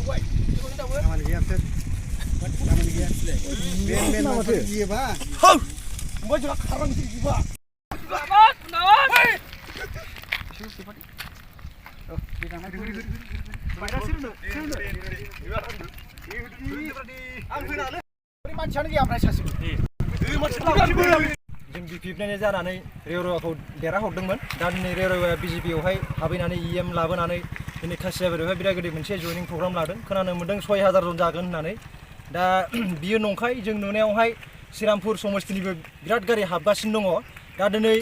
Aman dia set. Aman dia. Ben maksud dia ba? Gua juga karang sih juga. Selamat, menawan. Oh, di sana. Bayar sih lu. मानसियानो गैया ओमफ्राय सासेबो जों बिपिएफनिफ्राय जानानै रेलवेखौ देरहाहरदोंमोन दा दिनै रेलवेआ बिजेपियावहाय हाबैनानै इएम लाबोनानै दिनै खासियाबारियावहाय बिराद गिदिर मोनसे जयनिं प्रग्राम लादों खोनानो मोन्दों 6000 जन जागोन होननानै दा बियो नंखाय जों नुनायावहाय श्रीरामपुर समस्तिनिबो बिराद गारि हाबगासिनो दङ दा दिनै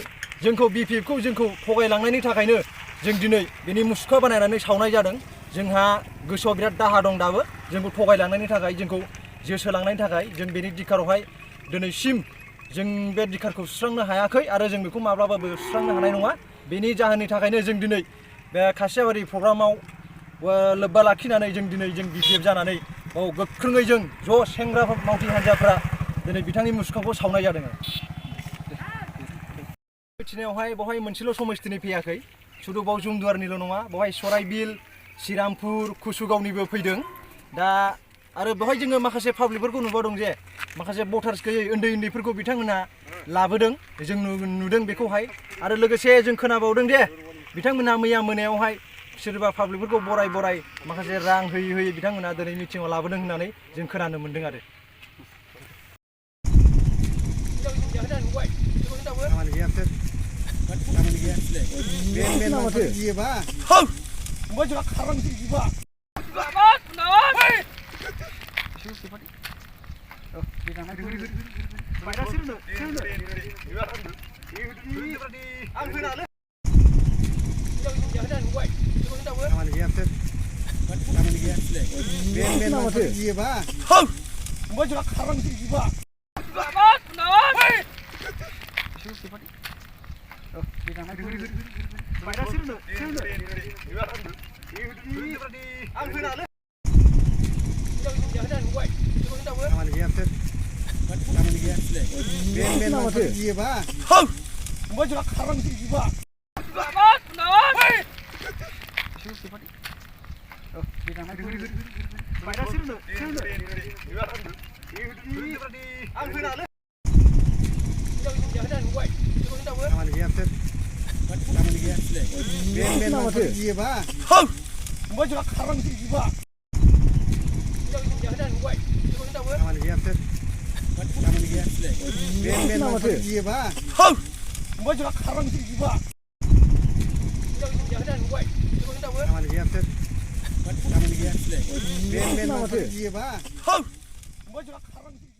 जोंखौ बिपिएफखौ जोंखौ थगायलांनायनि थाखायनो जों दिनै बेनि मुसुखा बानायनानै सावनाय जादों जोंहा गोसोआव बिराद दाहा दं दाबो जोंखौ थगायलांनायनि थाखाय जोंखौ जोसोलांनायनि थाखाय जों बेनि धिक्कारावहाय दिनैसिम जों बे धिक्कारखौ सुस्रांनो हायाखै आरो जों बेखौ माब्लाबाबो सुस्रांनो हानाय नङा बेनि जाहोननि थाखायनो जों दिनै बे खासियाबारि प्रग्रामाव लोब्बा लाखिनानै जों दिनै जों बिपिएफ जानानै बाव गोख्रोङै जों ज' सेंग्रा मावथि हान्जाफ्रा दिनै बिथांनि मुसुखाखौ सावनाय जादों मिथिनायावहाय बहाय मोनसेल' समस्तिनि फैयाखै सुदु बाव जुमदुवारनिल' नङा बहाय सराइबिल श्रीरामपुर कुसुगावनिबो फैदों दा आरो बेवहाय जोङो माखासे पाब्लिकफोरखौ नुबावदों जे माखासे भटार्स गैयै उन्दैफोरखौ बिथांमोना लाबोदों जों नुदों बेखौहाय आरो लोगोसे जों खोनाबावदों जे बिथांमोना मैया मोनायावहाय सोरबा पाब्लिकफोरखौ बराय माखासे रां होयै बिथांमोना दिनै मिटिङाव लाबोदों होननानै जों खोनानो मोन्दों आरो Aman dia set. Aman dia. Ben maksud dia ba? gua juga karang sih juga Selamat, menawan. Oh, di sana. bayar sih lu Aman dia set. Aman dia. Ben maksud dia ba? gua juga karang sih juga Selamat, menawan. Oh, di sana. bayar sih lu Aman dia set. Aman dia. Ben maksud dia ba? gua juga karang sih juga Selamat, menawan. Oh, di sana. bayar sih lu Aman dia set. Aman dia. Ben maksud dia ba? gua juga karang sih juga Aman dia set. Aman dia. Ben maksud dia ba? gua juga karang sih juga Aman dia set. Aman dia. Ben maksud dia ba? gua juga karang sih